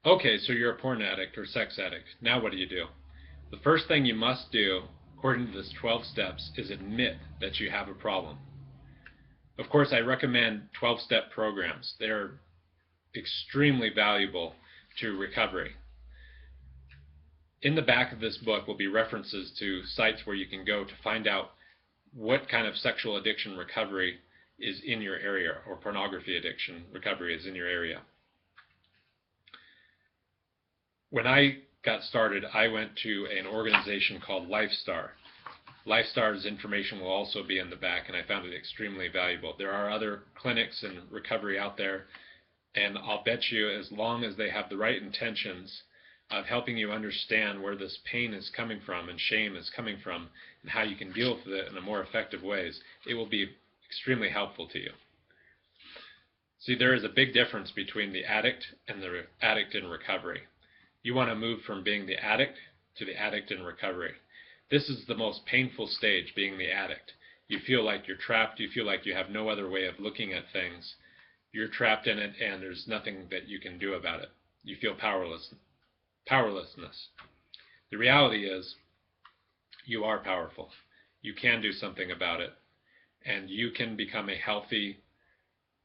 Okay, so you're a porn addict or sex addict. Now what do you do? The first thing you must do, according to this 12 steps, is admit that you have a problem. Of course, I recommend 12-step programs. They're extremely valuable to recovery. In the back of this book will be references to sites where you can go to find out what kind of sexual addiction recovery is in your area, or pornography addiction recovery is in your area. When I got started, I went to an organization called LifeStar. LifeStar's information will also be in the back, and I found it extremely valuable. There are other clinics and recovery out there, and I'll bet you as long as they have the right intentions of helping you understand where this pain is coming from and shame is coming from and how you can deal with it in a more effective ways, it will be extremely helpful to you. See, there is a big difference between the addict and the addict in recovery. You want to move from being the addict to the addict in recovery. This is the most painful stage, being the addict. You feel like you're trapped. You feel like you have no other way of looking at things. You're trapped in it, and there's nothing that you can do about it. You feel powerlessness. The reality is, you are powerful. You can do something about it, and you can become a healthy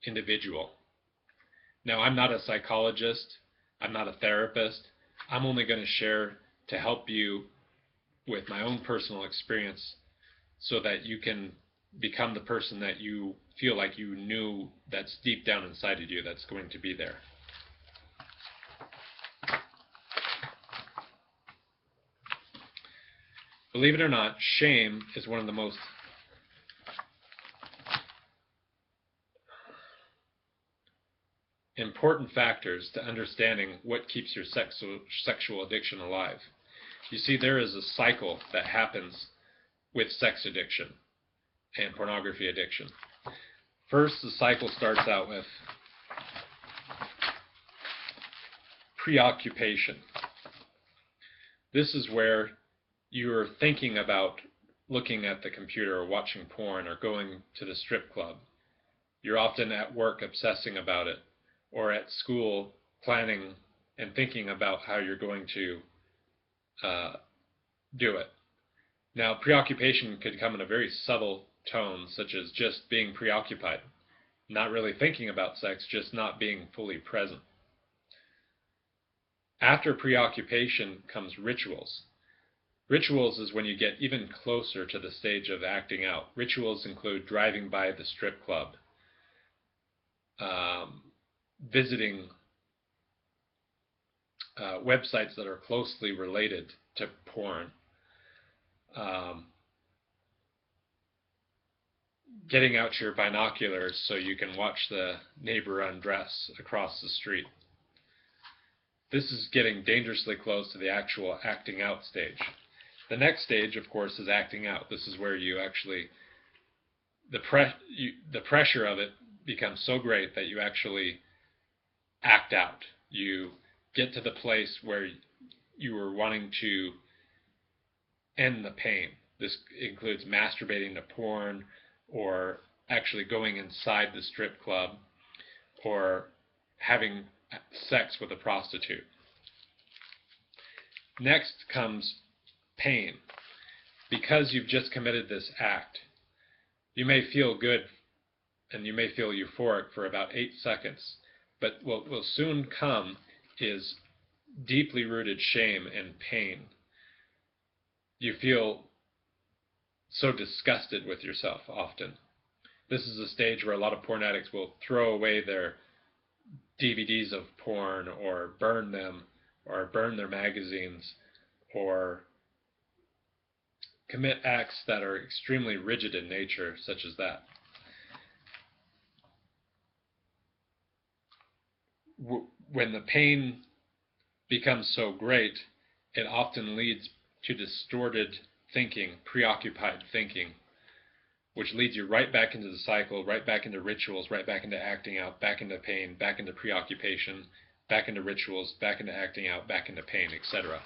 individual. Now, I'm not a psychologist. I'm not a therapist. I'm only going to share to help you with my own personal experience so that you can become the person that you feel like you knew that's deep down inside of you that's going to be there. Believe it or not, shame is one of the most important factors to understanding what keeps your sexual addiction alive. You see, there is a cycle that happens with sex addiction and pornography addiction. First, the cycle starts out with preoccupation. This is where you're thinking about looking at the computer or watching porn or going to the strip club. You're often at work obsessing about it, or at school planning and thinking about how you're going to do it. Now, preoccupation could come in a very subtle tone, such as just being preoccupied, not really thinking about sex, just not being fully present. After preoccupation comes rituals. Rituals is when you get even closer to the stage of acting out. Rituals include driving by the strip club, visiting websites that are closely related to porn, getting out your binoculars so you can watch the neighbor undress across the street. This is getting dangerously close to the actual acting out stage. The next stage, of course, is acting out. This is where you actually, the pressure of it becomes so great that you actually act out. You get to the place where you were wanting to end the pain. This includes masturbating to porn, or actually going inside the strip club, or having sex with a prostitute. Next comes pain. Because you've just committed this act, you may feel good and you may feel euphoric for about 8 seconds, but what will soon come is deeply rooted shame and pain. You feel so disgusted with yourself often. This is a stage where a lot of porn addicts will throw away their DVDs of porn, or burn them, or burn their magazines, or commit acts that are extremely rigid in nature, such as that. When the pain becomes so great, it often leads to distorted thinking, preoccupied thinking, which leads you right back into the cycle, right back into rituals, right back into acting out, back into pain, back into preoccupation, back into rituals, back into acting out, back into pain, etc.